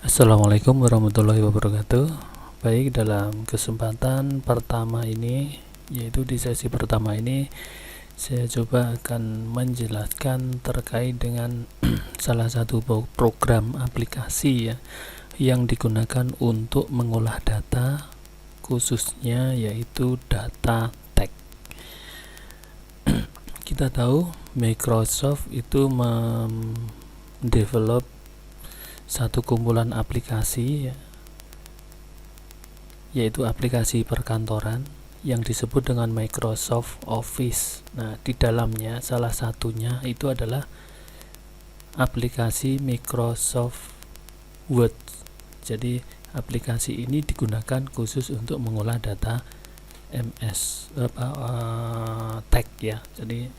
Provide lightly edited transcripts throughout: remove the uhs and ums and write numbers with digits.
Assalamualaikum warahmatullahi wabarakatuh. Baik, dalam kesempatan pertama ini, yaitu di sesi pertama ini, saya coba akan menjelaskan terkait dengan salah satu program aplikasi ya, yang digunakan untuk mengolah data, khususnya yaitu data teks. Kita tahu Microsoft itu mendevelop satu kumpulan aplikasi ya, yaitu aplikasi perkantoran yang disebut dengan Microsoft Office. Nah, di dalamnya salah satunya itu adalah aplikasi Microsoft Word. Jadi aplikasi ini digunakan khusus untuk mengolah data teks ya. Jadi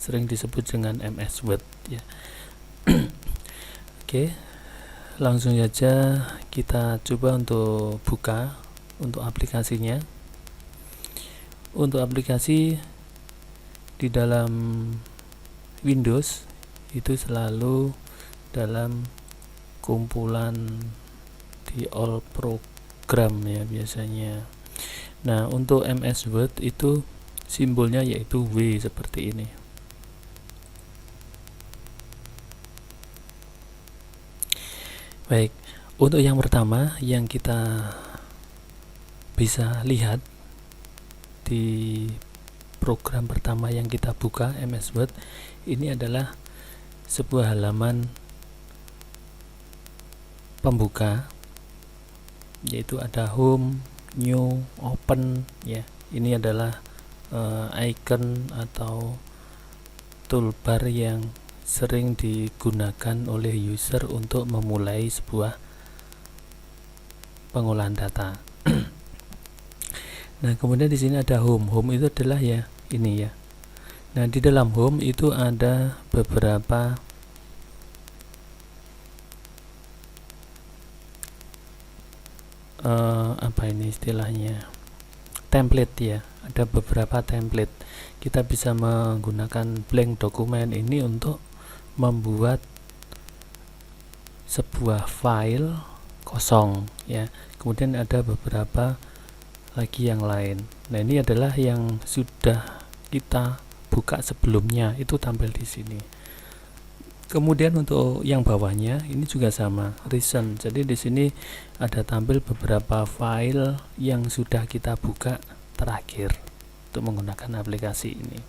sering disebut dengan MS Word ya. Oke. Langsung saja kita coba untuk buka untuk aplikasinya. Untuk aplikasi di dalam Windows itu selalu dalam kumpulan di all program ya biasanya. Nah, untuk MS Word itu simbolnya yaitu W seperti ini. Baik, untuk yang pertama yang kita bisa lihat di program pertama yang kita buka, MS Word, ini adalah sebuah halaman pembuka, yaitu ada home, new, open ya. Ini adalah icon atau toolbar yang sering digunakan oleh user untuk memulai sebuah pengolahan data. Nah, kemudian di sini ada home. Home itu adalah ya ini ya. Nah, di dalam home itu ada beberapa apa ini istilahnya? Template ya. Ada beberapa template. Kita bisa menggunakan blank dokumen ini untuk membuat sebuah file kosong ya. Kemudian ada beberapa lagi yang lain. Nah, ini adalah yang sudah kita buka sebelumnya, itu tampil di sini. Kemudian untuk yang bawahnya ini juga sama, recent. Jadi di sini ada tampil beberapa file yang sudah kita buka terakhir untuk menggunakan aplikasi ini.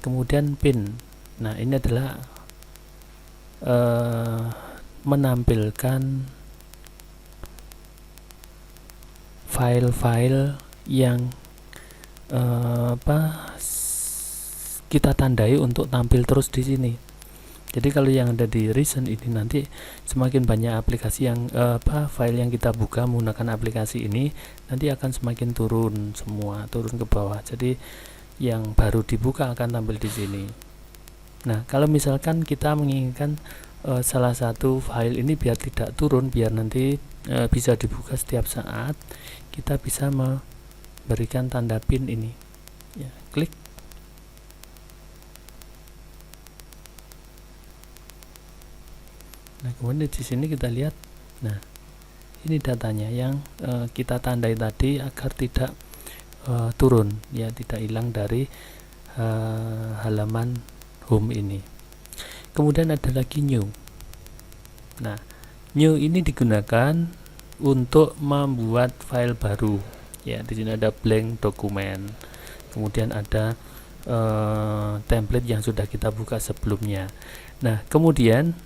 Kemudian pin. Nah, ini adalah menampilkan file-file yang kita tandai untuk tampil terus di sini. Jadi kalau yang ada di recent ini nanti semakin banyak aplikasi yang file yang kita buka menggunakan aplikasi ini nanti akan semakin turun semua, turun ke bawah. Jadi yang baru dibuka akan tampil di sini. Nah, kalau misalkan kita menginginkan salah satu file ini biar tidak turun, biar nanti bisa dibuka setiap saat, kita bisa memberikan tanda pin ini. Ya, klik. Nah, kemudian di sini kita lihat. Nah, ini datanya yang kita tandai tadi agar tidak turun, ya, tidak hilang dari halaman home ini. Kemudian ada lagi new. Nah, new ini digunakan untuk membuat file baru. Ya, di sini ada blank dokumen. Kemudian ada template yang sudah kita buka sebelumnya. Nah, kemudian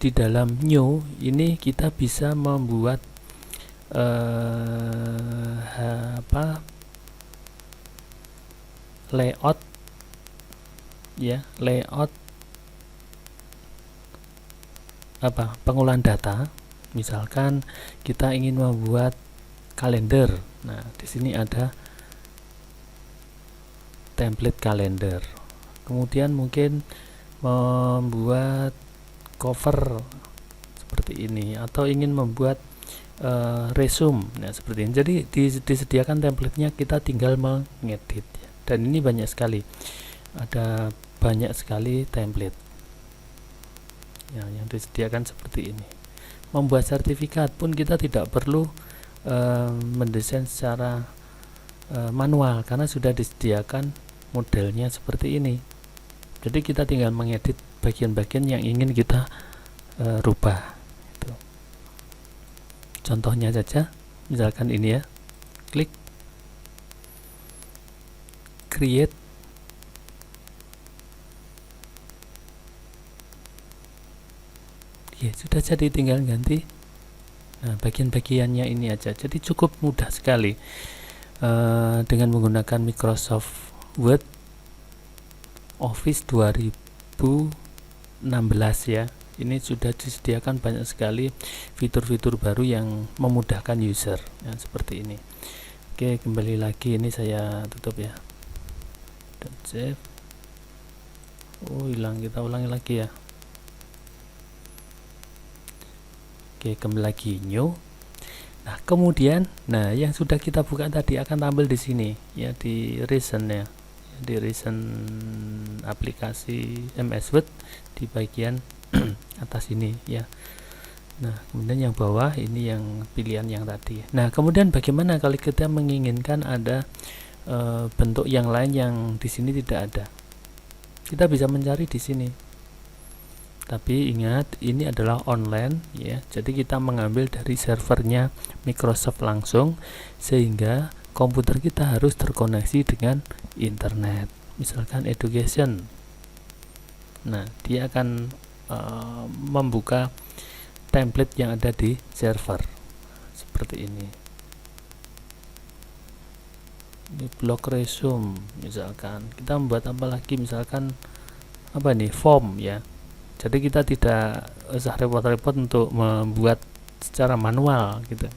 di dalam new ini kita bisa membuat layout ya, layout pengolahan data. Misalkan kita ingin membuat kalender. Nah, di sini ada template kalender. Kemudian mungkin membuat cover seperti ini atau ingin membuat resume. Nah, seperti ini. Jadi disediakan template-nya, kita tinggal mengedit. Dan ini banyak sekali. Ada banyak sekali template yang disediakan seperti ini. membuat sertifikat pun kita tidak perlu mendesain secara manual karena sudah disediakan modelnya seperti ini. Jadi kita tinggal mengedit bagian-bagian yang ingin kita rubah. Itu. Contohnya saja, misalkan ini ya, klik create, ya sudah jadi, tinggal ganti bagian-bagiannya ini aja. Jadi cukup mudah sekali dengan menggunakan Microsoft Word Office 2016 ya. Ini sudah disediakan banyak sekali fitur-fitur baru yang memudahkan user ya, seperti ini. Oke, kembali lagi, ini saya tutup ya dan save. Hilang, kita ulangi lagi ya. Oke, kembali lagi new. Nah, kemudian yang sudah kita buka tadi akan tampil di sini ya, di recent ya. Di recent aplikasi MS Word di bagian atas ini ya. Nah, kemudian yang bawah ini yang pilihan yang tadi. Nah, kemudian bagaimana kalau kita menginginkan ada bentuk yang lain yang di sini tidak ada? Kita bisa mencari di sini. Tapi ingat, ini adalah online ya. Jadi kita mengambil dari servernya Microsoft langsung, sehingga komputer kita harus terkoneksi dengan internet. Misalkan education. Nah, dia akan membuka template yang ada di server seperti ini. Ini blog resume, misalkan kita membuat apa lagi, misalkan apa nih, form ya. Jadi kita tidak usah repot-repot untuk membuat secara manual gitu.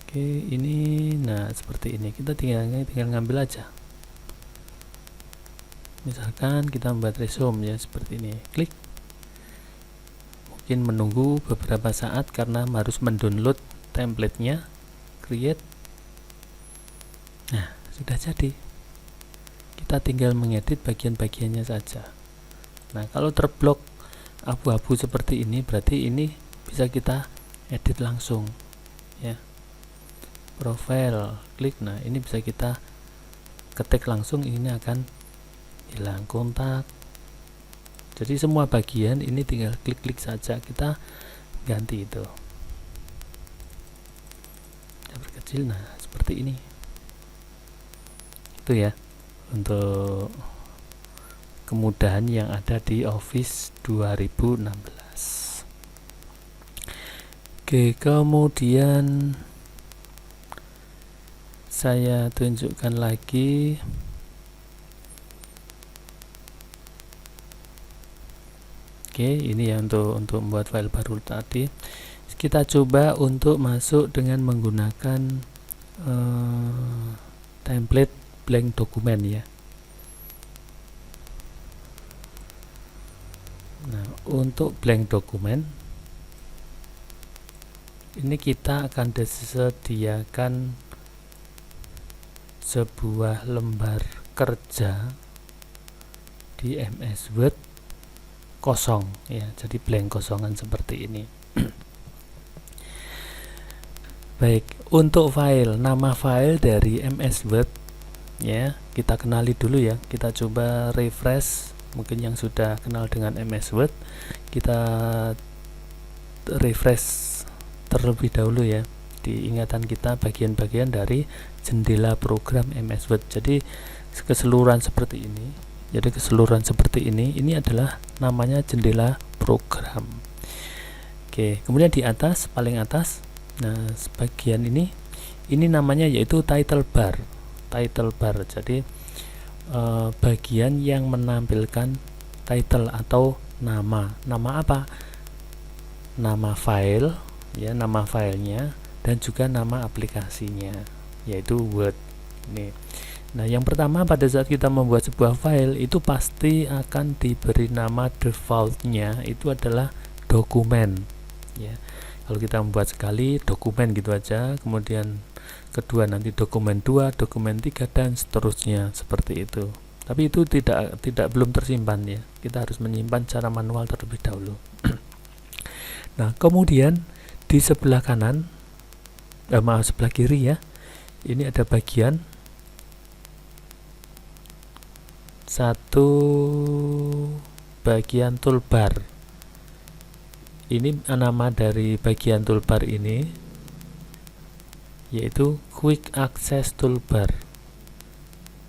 Oke, ini seperti ini. Kita tinggal ngambil aja. Misalkan kita membuat resume ya, seperti ini. Klik. Mungkin menunggu beberapa saat karena harus mendownload template-nya. Create. Nah, sudah jadi. Kita tinggal mengedit bagian-bagiannya saja. Nah, kalau terblok abu-abu seperti ini, berarti ini bisa kita edit langsung ya. Profile, klik. Nah, ini bisa kita ketik langsung, ini akan hilang. Kontak. Jadi semua bagian ini tinggal klik-klik saja, kita ganti itu. Kita perkecil, nah seperti ini. Itu ya untuk kemudahan yang ada di Office 2016. Oke, kemudian saya tunjukkan lagi ini ya untuk membuat file baru tadi. Kita coba untuk masuk dengan menggunakan template blank dokumen ya. Nah, untuk blank dokumen ini kita akan disediakan sebuah lembar kerja di MS Word kosong ya, jadi blank, kosongan seperti ini. Baik, untuk file, nama file dari MS Word ya, kita kenali dulu ya. Kita coba refresh, mungkin yang sudah kenal dengan MS Word, kita refresh terlebih dahulu ya, di ingatan kita bagian-bagian dari jendela program MS Word. Jadi keseluruhan seperti ini. Jadi keseluruhan seperti ini adalah namanya jendela program. Oke, kemudian di atas, paling atas, nah sebagian ini namanya yaitu title bar. Title bar. Jadi bagian yang menampilkan title atau nama. Nama apa? Nama file ya, nama filenya, dan juga nama aplikasinya, yaitu Word. Nih. Nah, yang pertama, pada saat kita membuat sebuah file itu pasti akan diberi nama defaultnya itu adalah dokumen ya. Kalau kita membuat sekali dokumen gitu aja, kemudian kedua nanti dokumen 2, dokumen 3, dan seterusnya seperti itu. Tapi itu tidak belum tersimpan ya. Kita harus menyimpan secara manual terlebih dahulu. Nah, kemudian di sebelah kanan, sebelah kiri ya, ini ada bagian satu bagian toolbar. Ini nama dari bagian toolbar ini yaitu Quick Access Toolbar.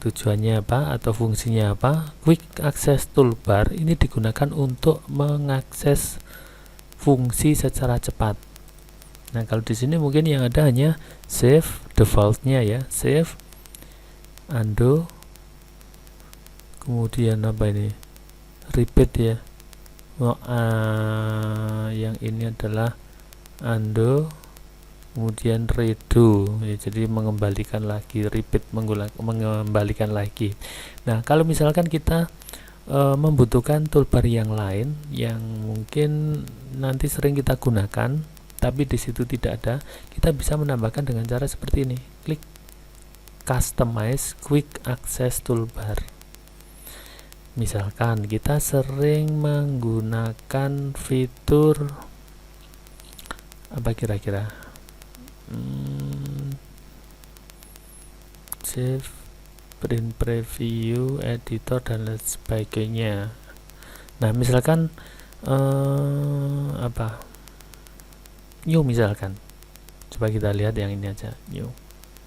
Tujuannya apa atau fungsinya apa? Quick Access Toolbar ini digunakan untuk mengakses fungsi secara cepat. Nah, kalau di sini mungkin yang ada hanya save defaultnya ya, save, undo, kemudian apa ini? Repeat ya. Yang ini adalah undo, kemudian redo ya, jadi mengembalikan lagi, repeat mengembalikan lagi. Nah, kalau misalkan kita membutuhkan toolbar yang lain yang mungkin nanti sering kita gunakan tapi di situ tidak ada, kita bisa menambahkan dengan cara seperti ini, klik customize quick access toolbar. Misalkan kita sering menggunakan fitur apa kira-kira, save, print preview, editor dan lain sebagainya. Nah, misalkan new misalkan, coba kita lihat yang ini aja, new.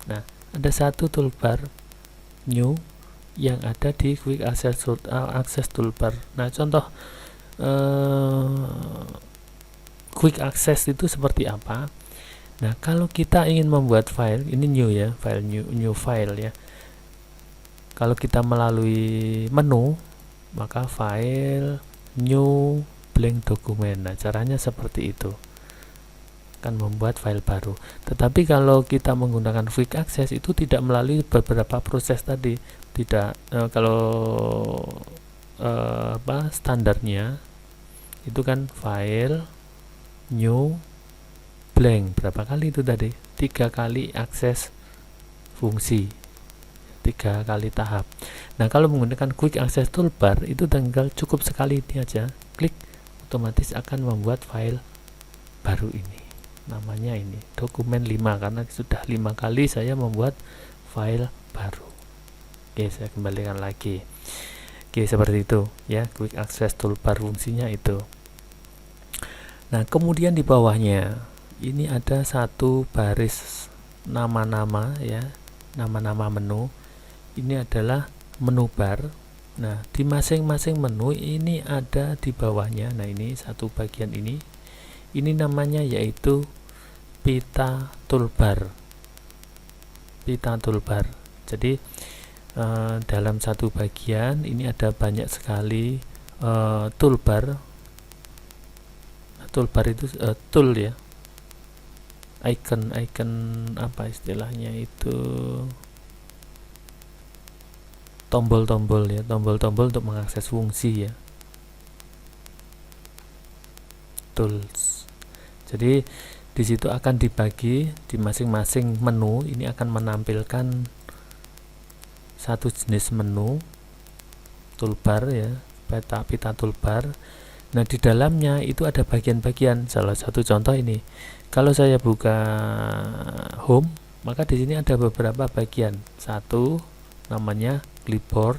Nah, ada satu toolbar new yang ada di quick access toolbar. Nah, contoh quick access itu seperti apa? Nah, kalau kita ingin membuat file, ini new ya, file new file ya. Kalau kita melalui menu, maka file, new, blank dokumen. Nah, caranya seperti itu, akan membuat file baru. Tetapi kalau kita menggunakan quick access itu tidak melalui beberapa proses tadi, tidak. Standarnya itu kan file, new, blank. Berapa kali itu tadi? 3 kali akses fungsi, 3 kali tahap. Nah, kalau menggunakan quick access toolbar itu tinggal cukup sekali ini aja, klik, otomatis akan membuat file baru ini. Namanya ini dokumen 5 karena sudah 5 kali saya membuat file baru. Oke, saya kembalikan lagi. Oke, seperti itu ya, quick access toolbar fungsinya itu. Nah, kemudian di bawahnya ini ada satu baris nama-nama ya, nama-nama menu. Ini adalah menu bar. Nah, di masing-masing menu ini ada di bawahnya. Nah, ini satu bagian ini namanya yaitu pita toolbar. Jadi dalam satu bagian ini ada banyak sekali toolbar. Toolbar itu tool ya, icon apa istilahnya itu, tombol-tombol ya, tombol-tombol untuk mengakses fungsi ya, tools. Jadi di situ akan dibagi di masing-masing menu. Ini akan menampilkan satu jenis menu toolbar ya, pita toolbar. Nah, di dalamnya itu ada bagian-bagian. Salah satu contoh ini, kalau saya buka home, maka di sini ada beberapa bagian. Satu namanya clipboard,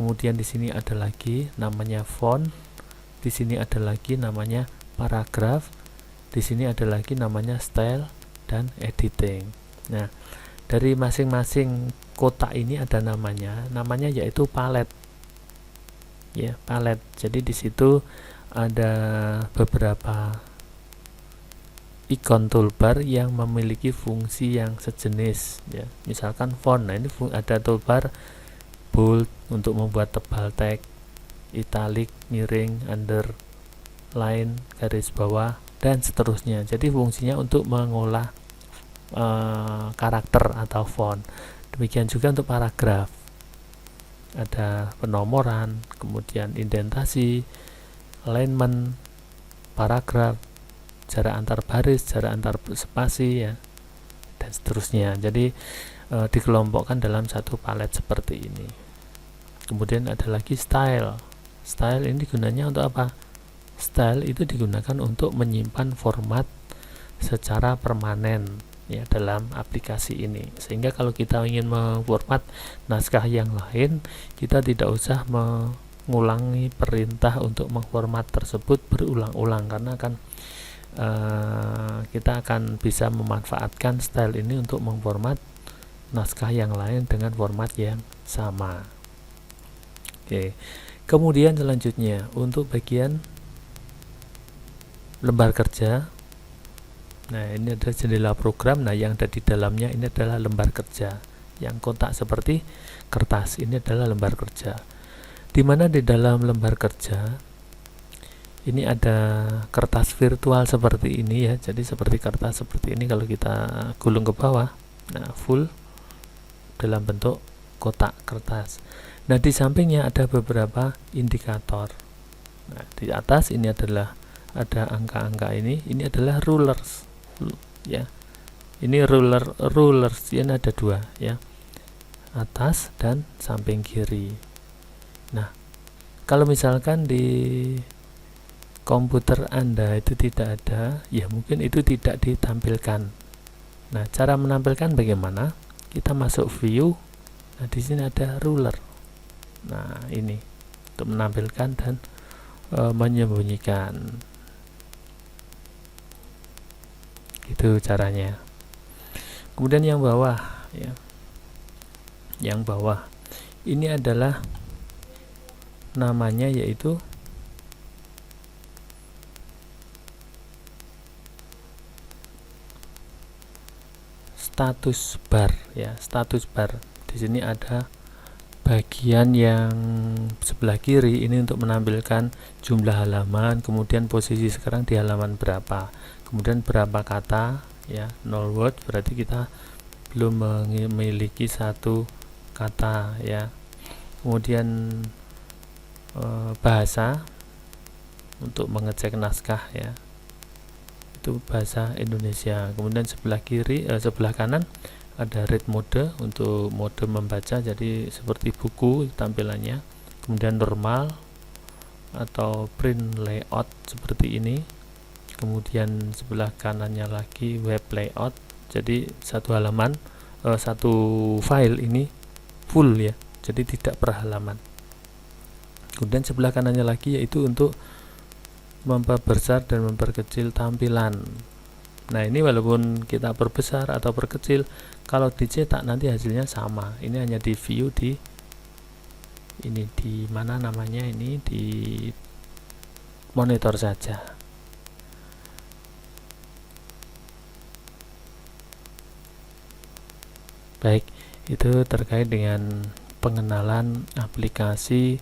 kemudian di sini ada lagi namanya font, di sini ada lagi namanya paragraph, di sini ada lagi namanya style dan editing. Nah, dari masing-masing kotak ini ada namanya yaitu palet ya, palet. Jadi di situ ada beberapa ikon toolbar yang memiliki fungsi yang sejenis ya. Misalkan font, nah ini ada toolbar bold untuk membuat tebal teks, italic, miring, underline, garis bawah, dan seterusnya. Jadi fungsinya untuk mengolah karakter atau font. Demikian juga untuk paragraf, ada penomoran, kemudian indentasi, alignment, paragraf, jarak antar baris, jarak antar spasi ya, dan seterusnya. Jadi dikelompokkan dalam satu palet seperti ini. Kemudian ada lagi style. Style ini gunanya untuk apa? style itu digunakan untuk menyimpan format secara permanen ya dalam aplikasi ini, sehingga kalau kita ingin memformat naskah yang lain, kita tidak usah mengulangi perintah untuk memformat tersebut berulang-ulang, karena kita akan bisa memanfaatkan style ini untuk memformat naskah yang lain dengan format yang sama. Oke, kemudian selanjutnya untuk bagian lembar kerja. Nah, ini adalah jendela program. Nah, yang ada di dalamnya ini adalah lembar kerja. Yang kotak seperti kertas ini adalah lembar kerja. Di mana di dalam lembar kerja ini ada kertas virtual seperti ini ya. Jadi seperti kertas seperti ini kalau kita gulung ke bawah, nah full dalam bentuk kotak kertas. Nah, di sampingnya ada beberapa indikator. Nah, di atas ini adalah ada angka-angka ini adalah rulers ya. Ini rulers ini ada dua ya, atas dan samping kiri. Nah, kalau misalkan di komputer Anda itu tidak ada, ya mungkin itu tidak ditampilkan. Nah, cara menampilkan bagaimana? Kita masuk view. Nah, di sini ada ruler. Nah, ini untuk menampilkan dan menyembunyikan. Itu caranya. Kemudian yang bawah ya. Yang bawah ini adalah namanya yaitu status bar ya, status bar. Di sini ada bagian yang sebelah kiri ini untuk menampilkan jumlah halaman, kemudian posisi sekarang di halaman berapa, kemudian berapa kata ya, 0 word berarti kita belum memiliki satu kata ya. Kemudian bahasa untuk mengecek naskah ya, itu bahasa Indonesia. Kemudian sebelah kiri sebelah kanan ada read mode untuk mode membaca, jadi seperti buku tampilannya. Kemudian normal atau print layout seperti ini. Kemudian sebelah kanannya lagi web layout, jadi satu halaman satu file ini full ya, jadi tidak per halaman. Kemudian sebelah kanannya lagi yaitu untuk memperbesar dan memperkecil tampilan. Nah, ini walaupun kita perbesar atau perkecil, kalau dicetak nanti hasilnya sama. Ini hanya di view di ini di mana namanya, ini di monitor saja. Baik, itu terkait dengan pengenalan aplikasi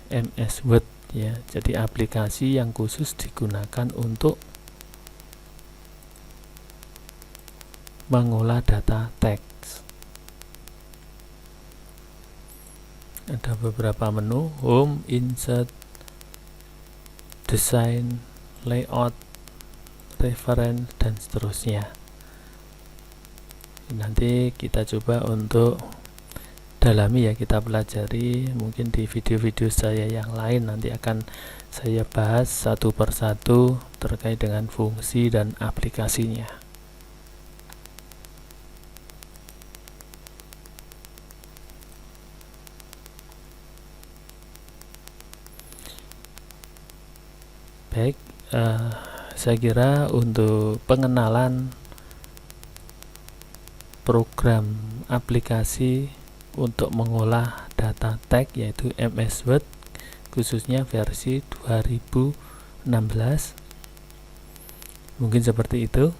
MS Word ya. Jadi aplikasi yang khusus digunakan untuk mengolah data teks. Ada beberapa menu: home, insert, design, layout, reference, dan seterusnya. Nanti kita coba untuk dalami ya, kita pelajari. Mungkin di video-video saya yang lain nanti akan saya bahas satu persatu terkait dengan fungsi dan aplikasinya. Baik, saya kira untuk pengenalan program aplikasi untuk mengolah data teks yaitu MS Word khususnya versi 2016 mungkin seperti itu.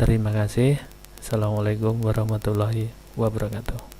Terima kasih. Assalamualaikum warahmatullahi wabarakatuh.